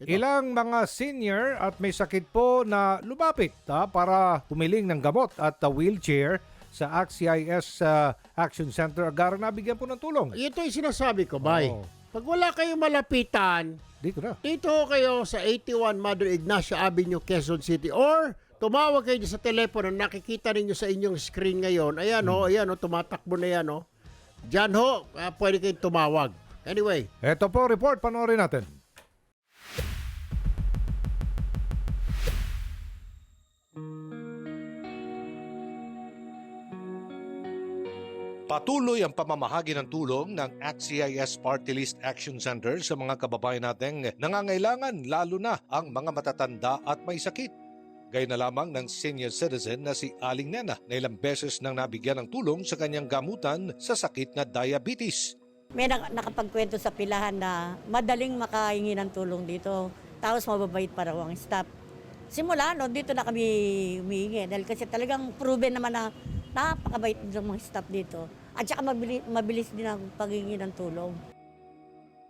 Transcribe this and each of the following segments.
Ilang mga senior at may sakit po na lumapit para humiling ng gamot at wheelchair sa ACT-CIS Action Center. Agara nabigyan po ng tulong. Ito yung sinasabi ko, Bay. Oo. Pag wala kayong malapitan, Dito na. dito kayo sa 81 Mother Ignacia Avenue, Quezon City, or tumawag kayo sa telepono na nakikita ninyo sa inyong screen ngayon. Ayan tumatakbo na yan o. Diyan ho, pwede kayong tumawag. Anyway, Ito po report, panoorin natin. Patuloy ang pamamahagi ng tulong ng ACT-CIS Party List Action Center sa mga kababayan nating nangangailangan, lalo na ang mga matatanda at may sakit. Gaya na lamang ng senior citizen na si Aling Nena na ilang beses nang nabigyan ng tulong sa kanyang gamutan sa sakit na diabetes. May nakapagkwento sa pilahan na madaling makahingi ng tulong dito. Tapos mababait pa raw ang staff. Simula dito na kami humihingi. Dahil kasi talagang proven naman na napakabait ng mga staff dito. At saka mabilis din ang paghingi ng tulong.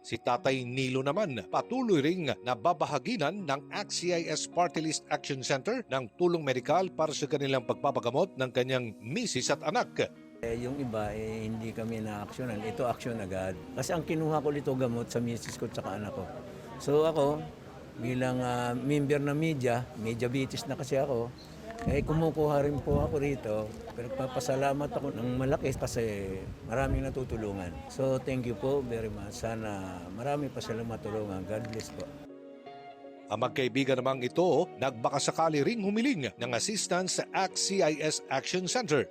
Si Tatay Nilo naman patuloy ring nababahaginan ng ACT-CIS Party List Action Center ng tulong medikal para sa kanilang pagpapagamot ng kanyang misis at anak. Yung iba, hindi kami na-actionan. Ito action agad. Kasi ang kinuha ko dito gamot sa misis ko at anak ko. So ako, bilang member ng media diabetes na kasi ako, kumukuha rin po ako rito. Pero papasalamat ako ng malaki kasi maraming natutulungan. So thank you po very much. Sana marami pa silang matulungan. God bless po. Ang magkaibigan namang ito, nagbakasakali ring humiling ng assistance sa ACT-CIS Action Center.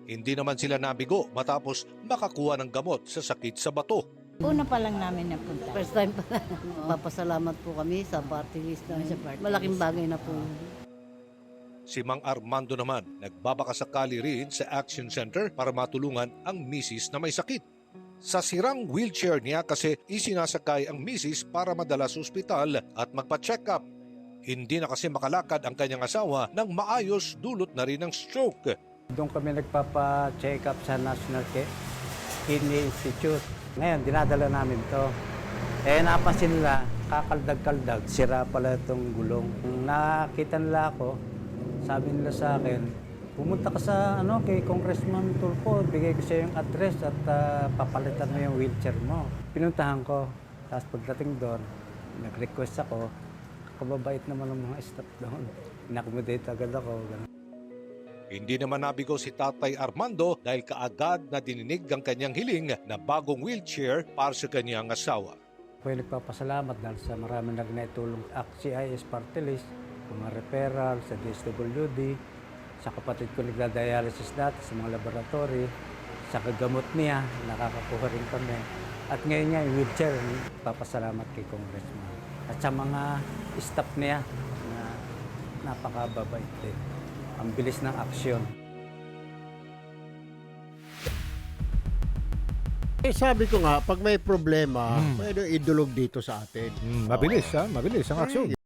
Hindi naman sila nabigo matapos makakuha ng gamot sa sakit sa bato. Una pa lang namin napunta. First time pa lang. Papasalamat po kami sa party list na malaking bagay na po. Si Mang Armando naman, nagbabakasakali rin sa Action Center para matulungan ang misis na may sakit. Sa sirang wheelchair niya kasi isinasakay ang misis para madala sa ospital at magpa-check up. Hindi na kasi makalakad ang kanyang asawa nang maayos dulot na rin ng stroke. Doon kami nagpapa-check up sa National Kidney Institute. Ngayon, dinadala namin to. Napansin nila, kakaldag-kaldag, sira pala itong gulong. Nakita nila ako, sabi nila sa akin, pumunta ka sa kay Congressman Tulfo, bigay ko siya yung address at papalitan mo yung wheelchair mo. Pinuntahan ko, tapos pagdating doon, nag-request ako, kababait naman ng mga staff doon. In-accommodate agad ako. Ganun. Hindi naman nabigo si Tatay Armando dahil kaagad na dininig ang kanyang hiling na bagong wheelchair para sa kanyang asawa. Ako'y nagpapasalamat dahil sa marami na naitulong ACT-CIS Party List, mga referral sa DSWD, sa kapatid ko nagda-dialysis dati sa mga laboratory, sa kagamot niya, nakakakuha rin kami. At ngayon niya, yung wheelchair, papasalamat kay Congressman. At sa mga staff niya na napakababait din. Ang bilis ng aksyon. sabi ko nga, pag may problema, pwede idulog dito sa atin. Mabilis ang aksyon.